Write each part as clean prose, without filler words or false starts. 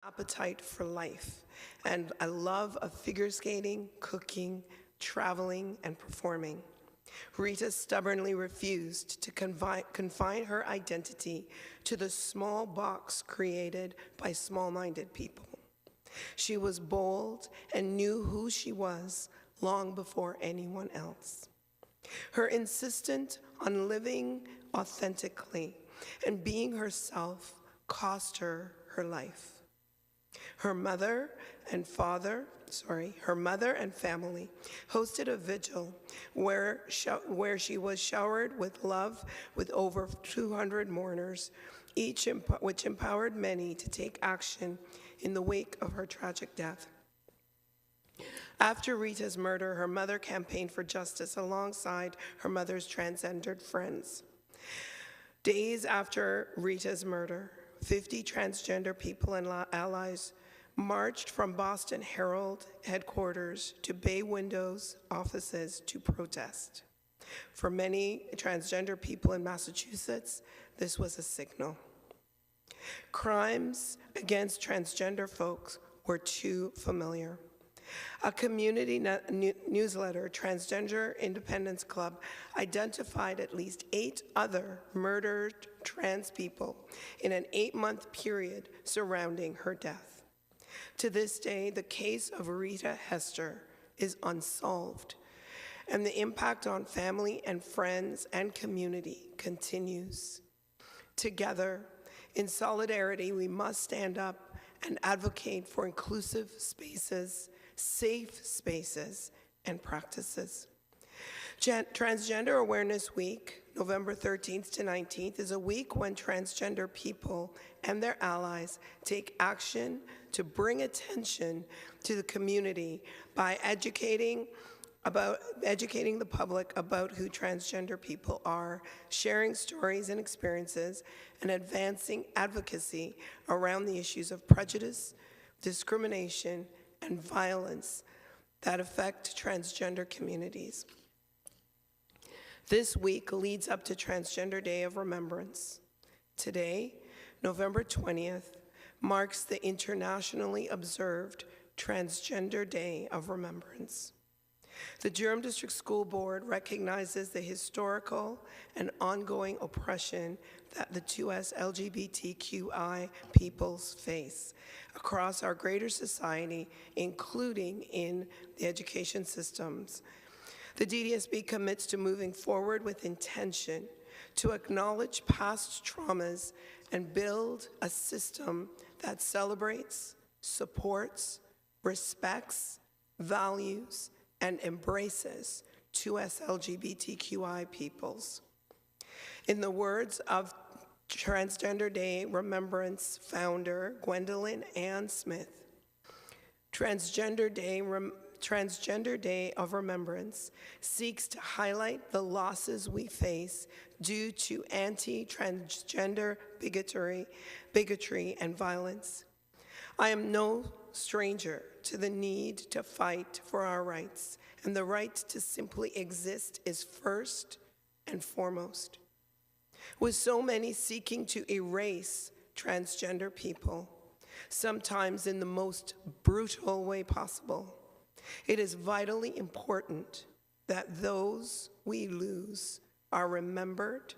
appetite for life and a love of figure skating, cooking, traveling, and performing. Rita stubbornly refused to confine her identity to the small box created by small-minded people. She was bold and knew who she was long before anyone else. Her insistence on living authentically and being herself cost her her life. Her mother and family hosted a vigil where she was showered with love with over 200 mourners, which empowered many to take action in the wake of her tragic death. After Rita's murder, her mother campaigned for justice alongside her mother's transgendered friends. Days after Rita's murder, 50 transgender people and allies marched from Boston Herald headquarters to Bay Windows offices to protest. For many transgender people in Massachusetts, this was a signal. Crimes against transgender folks were too familiar. A community newsletter, Transgender Independence Club, identified at least 8 other murdered trans people in an 8-month period surrounding her death. To this day, the case of Rita Hester is unsolved, and the impact on family and friends and community continues. Together, in solidarity, we must stand up and advocate for inclusive spaces, safe spaces, and practices. Transgender Awareness Week, November 13th to 19th, is a week when transgender people and their allies take action to bring attention to the community by educating the public about who transgender people are, sharing stories and experiences, and advancing advocacy around the issues of prejudice, discrimination, and violence that affect transgender communities. This week leads up to Transgender Day of Remembrance. Today, November 20th, marks the internationally observed Transgender Day of Remembrance. The Durham District School Board recognizes the historical and ongoing oppression that the 2S LGBTQI peoples face across our greater society, including in the education systems. The DDSB commits to moving forward with intention to acknowledge past traumas and build a system that celebrates, supports, respects, values, and embraces 2S LGBTQI peoples. In the words of Transgender Day Remembrance founder Gwendolyn Smith, Transgender Day of Remembrance seeks to highlight the losses we face due to anti-transgender bigotry and violence. I am no stranger to the need to fight for our rights, and the right to simply exist is first and foremost. With so many seeking to erase transgender people, sometimes in the most brutal way possible, it is vitally important that those we lose are remembered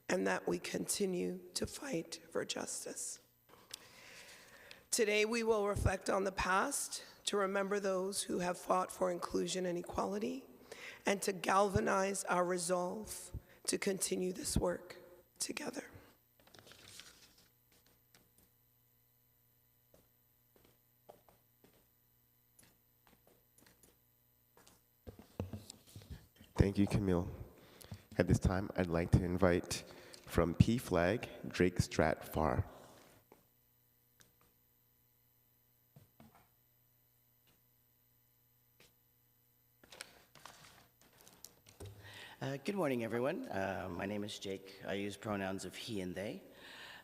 and that we continue to fight for justice. Today, we will reflect on the past to remember those who have fought for inclusion and equality, and to galvanize our resolve to continue this work together. Thank you, Camille. At this time, I'd like to invite from PFLAG, Drake Stratfar. Good morning, everyone. My name is Jake. I use pronouns of he and they,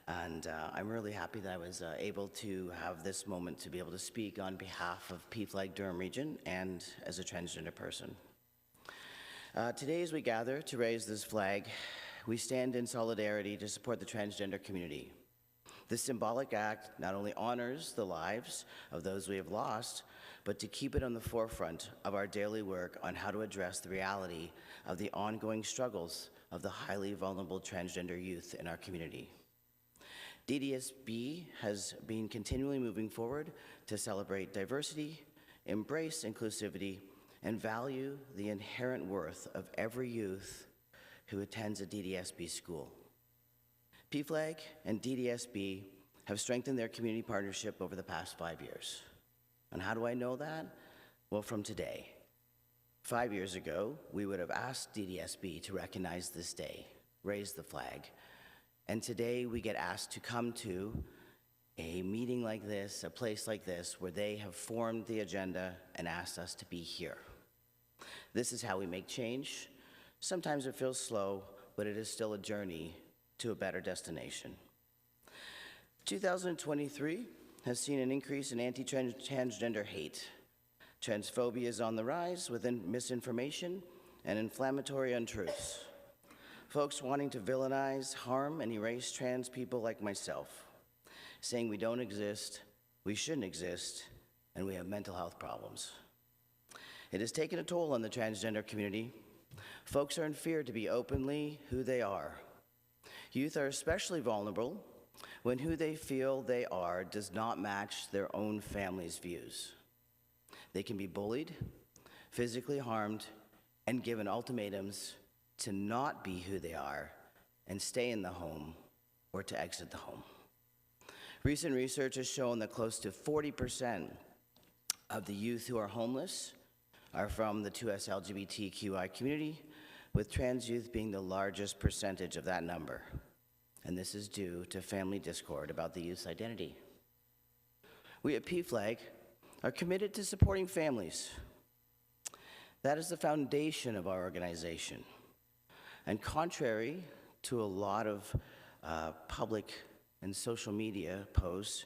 and I'm really happy that I was able to have this moment to be able to speak on behalf of PFLAG Durham Region and as a transgender person. Today, as we gather to raise this flag, we stand in solidarity to support the transgender community. This symbolic act not only honors the lives of those we have lost, but to keep it on the forefront of our daily work on how to address the reality of the ongoing struggles of the highly vulnerable transgender youth in our community. DDSB has been continually moving forward to celebrate diversity, embrace inclusivity, and value the inherent worth of every youth who attends a DDSB school. PFLAG and DDSB have strengthened their community partnership over the past 5 years. And how do I know that? Well, from today. 5 years ago, we would have asked DDSB to recognize this day, raise the flag. And today we get asked to come to a meeting like this, a place like this, where they have formed the agenda and asked us to be here. This is how we make change. Sometimes it feels slow, but it is still a journey to a better destination. 2023 has seen an increase in anti-transgender hate. Transphobia is on the rise with misinformation and inflammatory untruths. Folks wanting to villainize, harm, and erase trans people like myself, saying we don't exist, we shouldn't exist, and we have mental health problems. It has taken a toll on the transgender community. Folks are in fear to be openly who they are. Youth are especially vulnerable when who they feel they are does not match their own family's views. They can be bullied, physically harmed, and given ultimatums to not be who they are and stay in the home or to exit the home. Recent research has shown that close to 40% of the youth who are homeless are from the 2S LGBTQI community, with trans youth being the largest percentage of that number. And this is due to family discord about the youth's identity. We at PFLAG are committed to supporting families. That is the foundation of our organization. And contrary to a lot of public and social media posts,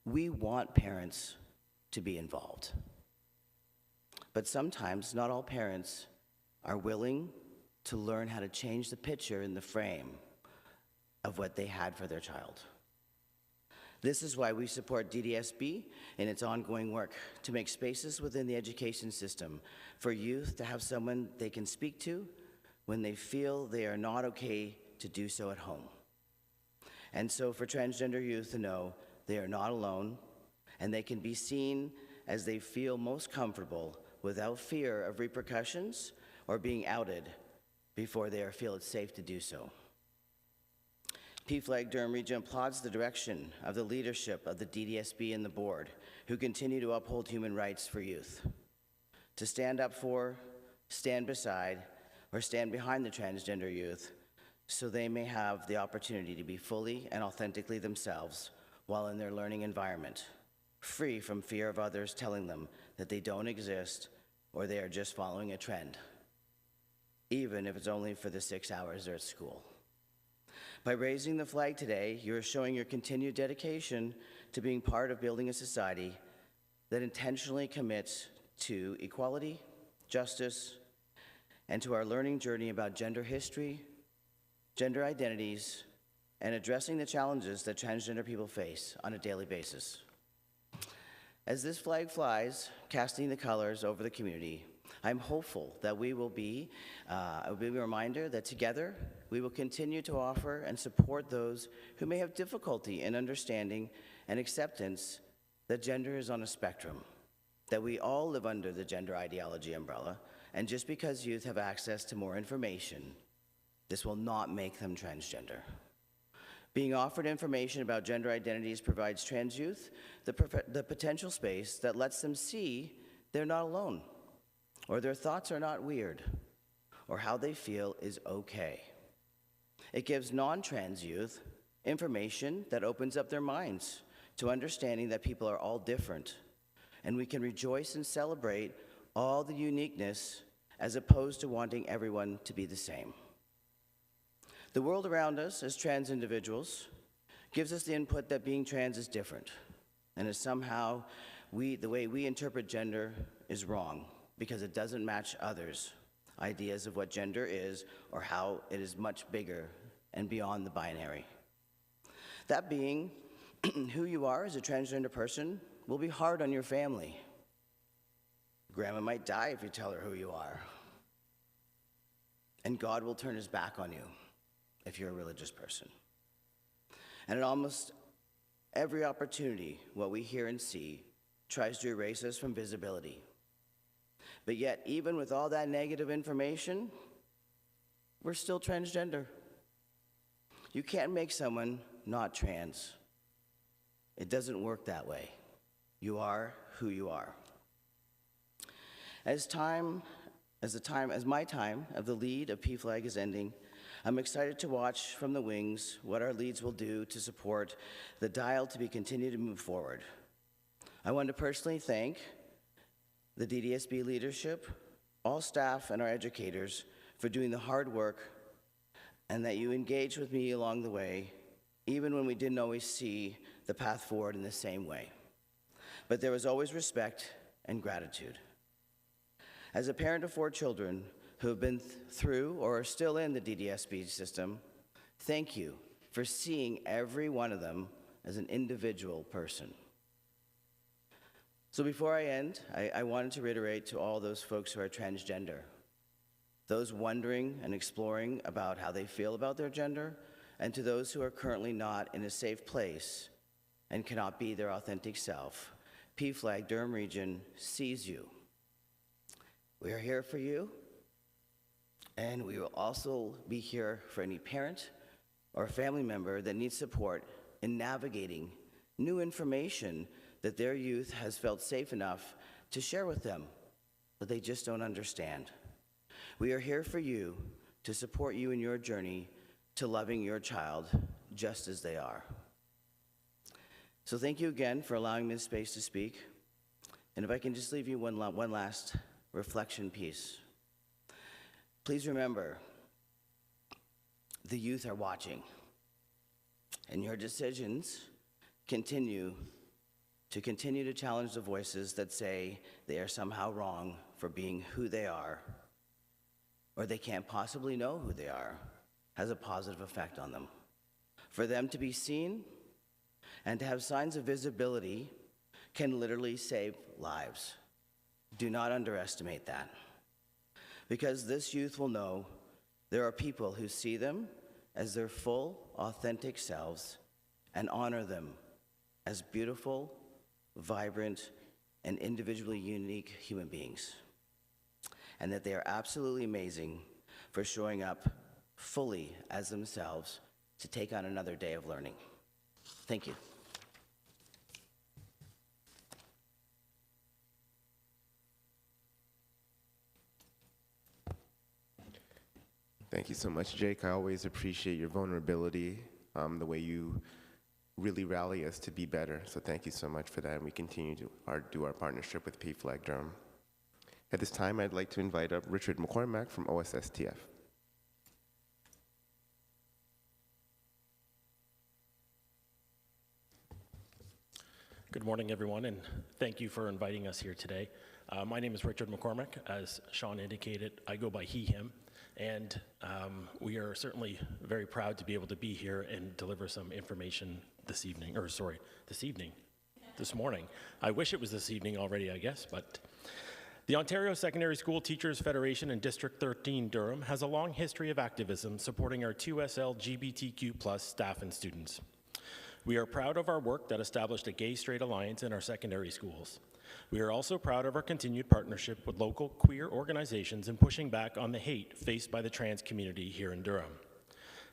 we want parents to be involved. But sometimes not all parents are willing to learn how to change the picture in the frame of what they had for their child. This is why we support DDSB in its ongoing work to make spaces within the education system for youth to have someone they can speak to when they feel they are not okay to do so at home. And so for transgender youth to know they are not alone and they can be seen as they feel most comfortable without fear of repercussions or being outed before they feel it's safe to do so. PFLAG Durham Region applauds the direction of the leadership of the DDSB and the board, who continue to uphold human rights for youth. To stand up for, stand beside, or stand behind the transgender youth so they may have the opportunity to be fully and authentically themselves while in their learning environment, free from fear of others telling them that they don't exist or they are just following a trend, even if it's only for the 6 hours they're at school. By raising the flag today, you are showing your continued dedication to being part of building a society that intentionally commits to equality, justice, and to our learning journey about gender history, gender identities, and addressing the challenges that transgender people face on a daily basis. As this flag flies, casting the colors over the community, I'm hopeful that it will be a reminder that together we will continue to offer and support those who may have difficulty in understanding and acceptance that gender is on a spectrum, that we all live under the gender ideology umbrella, and just because youth have access to more information, this will not make them transgender. Being offered information about gender identities provides trans youth the potential space that lets them see they're not alone, or their thoughts are not weird, or how they feel is okay. It gives non-trans youth information that opens up their minds to understanding that people are all different, and we can rejoice and celebrate all the uniqueness as opposed to wanting everyone to be the same. The world around us as trans individuals gives us the input that being trans is different, and is somehow the way we interpret gender is wrong because it doesn't match others' ideas of what gender is or how it is much bigger and beyond the binary. That being who you are as a transgender person will be hard on your family. Grandma might die if you tell her who you are. And God will turn his back on you if you're a religious person. And at almost every opportunity, what we hear and see tries to erase us from visibility. But yet, even with all that negative information, we're still transgender. You can't make someone not trans. It doesn't work that way. You are who you are. As my time of the lead of PFLAG is ending, I'm excited to watch from the wings what our leads will do to support the dial to be continued to move forward. I want to personally thank the DDSB leadership, all staff, and our educators for doing the hard work and that you engaged with me along the way, even when we didn't always see the path forward in the same way. But there was always respect and gratitude. As a parent of 4 children who have been through or are still in the DDSB system, thank you for seeing every one of them as an individual person. So before I end, I wanted to reiterate to all those folks who are transgender, those wondering and exploring about how they feel about their gender, and to those who are currently not in a safe place and cannot be their authentic self, PFLAG Durham Region sees you. We are here for you, and we will also be here for any parent or family member that needs support in navigating new information that their youth has felt safe enough to share with them, but they just don't understand. We are here for you to support you in your journey to loving your child just as they are. So thank you again for allowing me this space to speak. And if I can just leave you one last reflection piece. Please remember, the youth are watching, and your decisions continue to challenge the voices that say they are somehow wrong for being who they are, or they can't possibly know who they are, has a positive effect on them. For them to be seen and to have signs of visibility can literally save lives. Do not underestimate that. Because this youth will know there are people who see them as their full, authentic selves and honor them as beautiful, vibrant, and individually unique human beings. And that they are absolutely amazing for showing up fully as themselves to take on another day of learning. Thank you. Thank you so much, Jake. I always appreciate your vulnerability, the way you really rally us to be better. So thank you so much for that, and we continue to do our partnership with PFLAG Durham. At this time, I'd like to invite up Richard McCormack from OSSTF. Good morning, everyone, and thank you for inviting us here today. My name is Richard McCormack. As Sean indicated, I go by he, him, and we are certainly very proud to be able to be here and deliver some information this morning. I wish it was this evening already, I guess, but the Ontario Secondary School Teachers Federation in District 13, Durham, has a long history of activism supporting our 2SL LGBTQ+ staff and students. We are proud of our work that established a gay-straight alliance in our secondary schools. We are also proud of our continued partnership with local queer organizations in pushing back on the hate faced by the trans community here in Durham.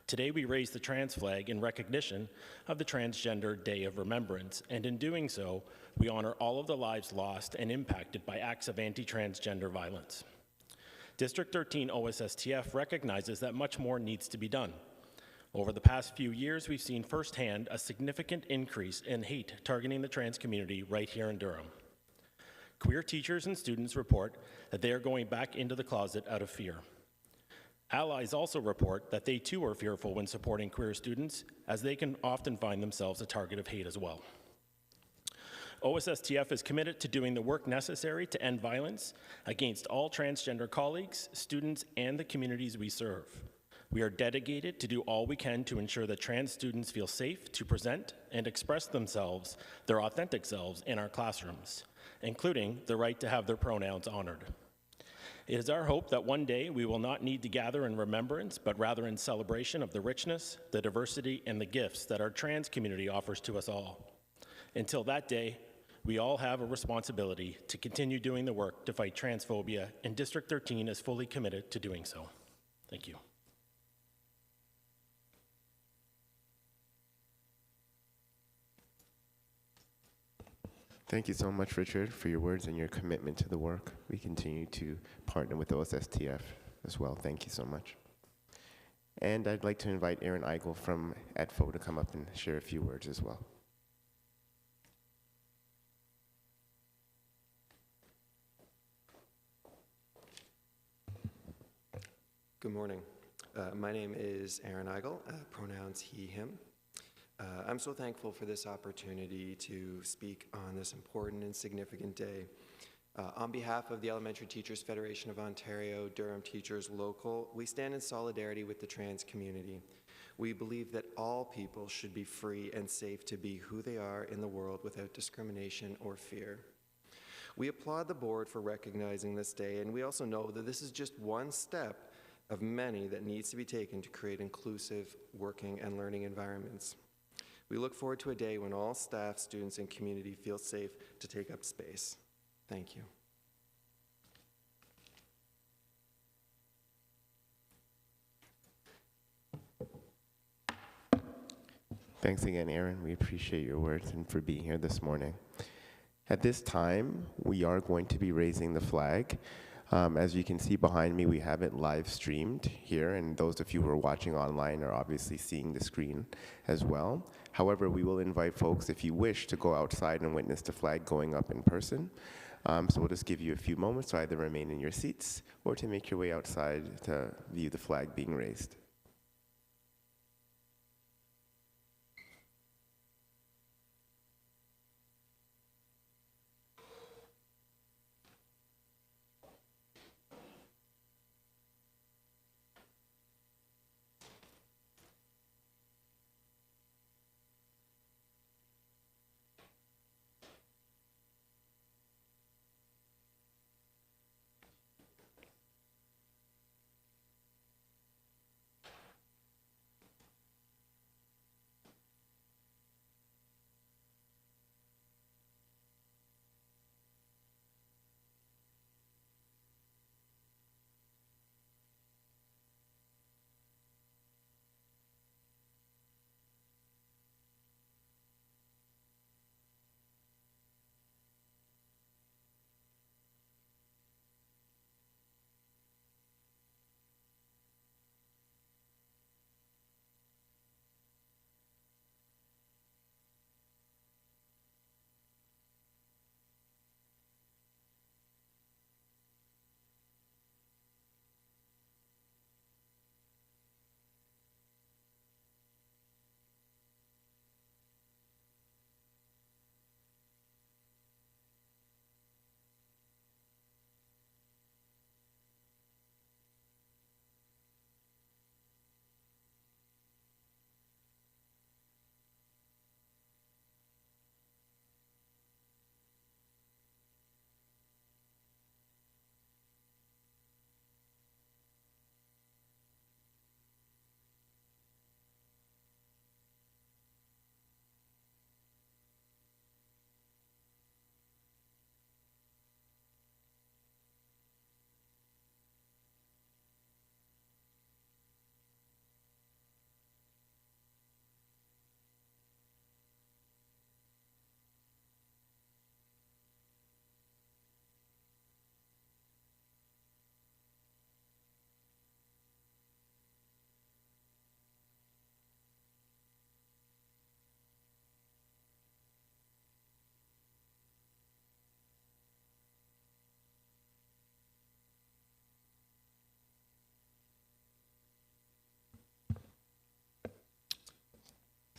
Today we raise the trans flag in recognition of the Transgender Day of Remembrance, and in doing so, we honor all of the lives lost and impacted by acts of anti-transgender violence. District 13 OSSTF recognizes that much more needs to be done. Over the past few years, we've seen firsthand a significant increase in hate targeting the trans community right here in Durham. Queer teachers and students report that they are going back into the closet out of fear. Allies also report that they too are fearful when supporting queer students, as they can often find themselves a target of hate as well. OSSTF is committed to doing the work necessary to end violence against all transgender colleagues, students, and the communities we serve. We are dedicated to do all we can to ensure that trans students feel safe to present and express themselves, their authentic selves, in our classrooms, including the right to have their pronouns honored. It is our hope that one day we will not need to gather in remembrance, but rather in celebration of the richness, the diversity, and the gifts that our trans community offers to us all. Until that day, we all have a responsibility to continue doing the work to fight transphobia, and District 13 is fully committed to doing so. Thank you. Thank you so much, Richard, for your words and your commitment to the work. We continue to partner with OSSTF as well. Thank you so much. And I'd like to invite Aaron Eigel from EDFO to come up and share a few words as well. Good morning. My name is Aaron Eigel, pronouns he, him. I'm so thankful for this opportunity to speak on this important and significant day. On behalf of the Elementary Teachers Federation of Ontario, Durham Teachers Local, we stand in solidarity with the trans community. We believe that all people should be free and safe to be who they are in the world without discrimination or fear. We applaud the board for recognizing this day, and we also know that this is just one step of many that needs to be taken to create inclusive working and learning environments. We look forward to a day when all staff, students, and community feel safe to take up space. Thank you. Thanks again, Aaron. We appreciate your words and for being here this morning. At this time, we are going to be raising the flag. As you can see behind me, we have it live streamed here, and those of you who are watching online are obviously seeing the screen as well. However, we will invite folks, if you wish, to go outside and witness the flag going up in person. So we'll just give you a few moments to either remain in your seats or to make your way outside to view the flag being raised.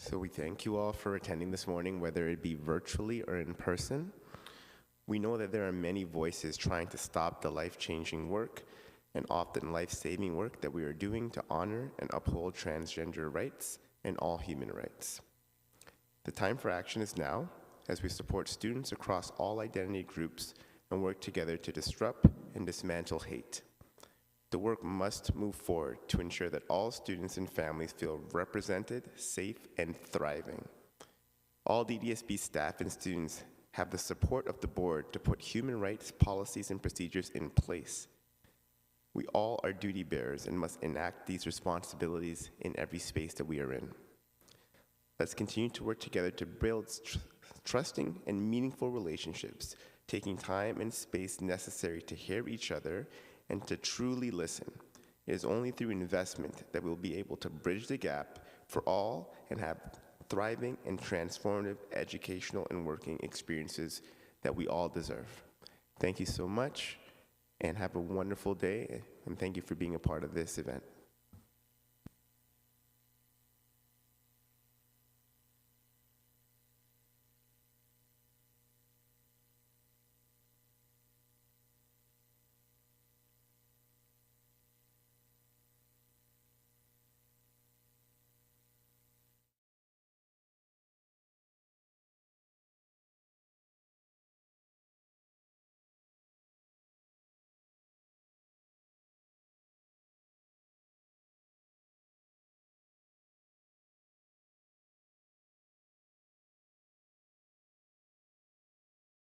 So we thank you all for attending this morning, whether it be virtually or in person. We know that there are many voices trying to stop the life-changing work and often life-saving work that we are doing to honor and uphold transgender rights and all human rights. The time for action is now, as we support students across all identity groups and work together to disrupt and dismantle hate. The work must move forward to ensure that all students and families feel represented, safe, and thriving. All DDSB staff and students have the support of the board to put human rights policies and procedures in place. We all are duty bearers and must enact these responsibilities in every space that we are in. Let's continue to work together to build trusting and meaningful relationships, taking time and space necessary to hear each other and to truly listen. It is only through investment that we'll be able to bridge the gap for all and have thriving and transformative educational and working experiences that we all deserve. Thank you so much, and have a wonderful day, and thank you for being a part of this event.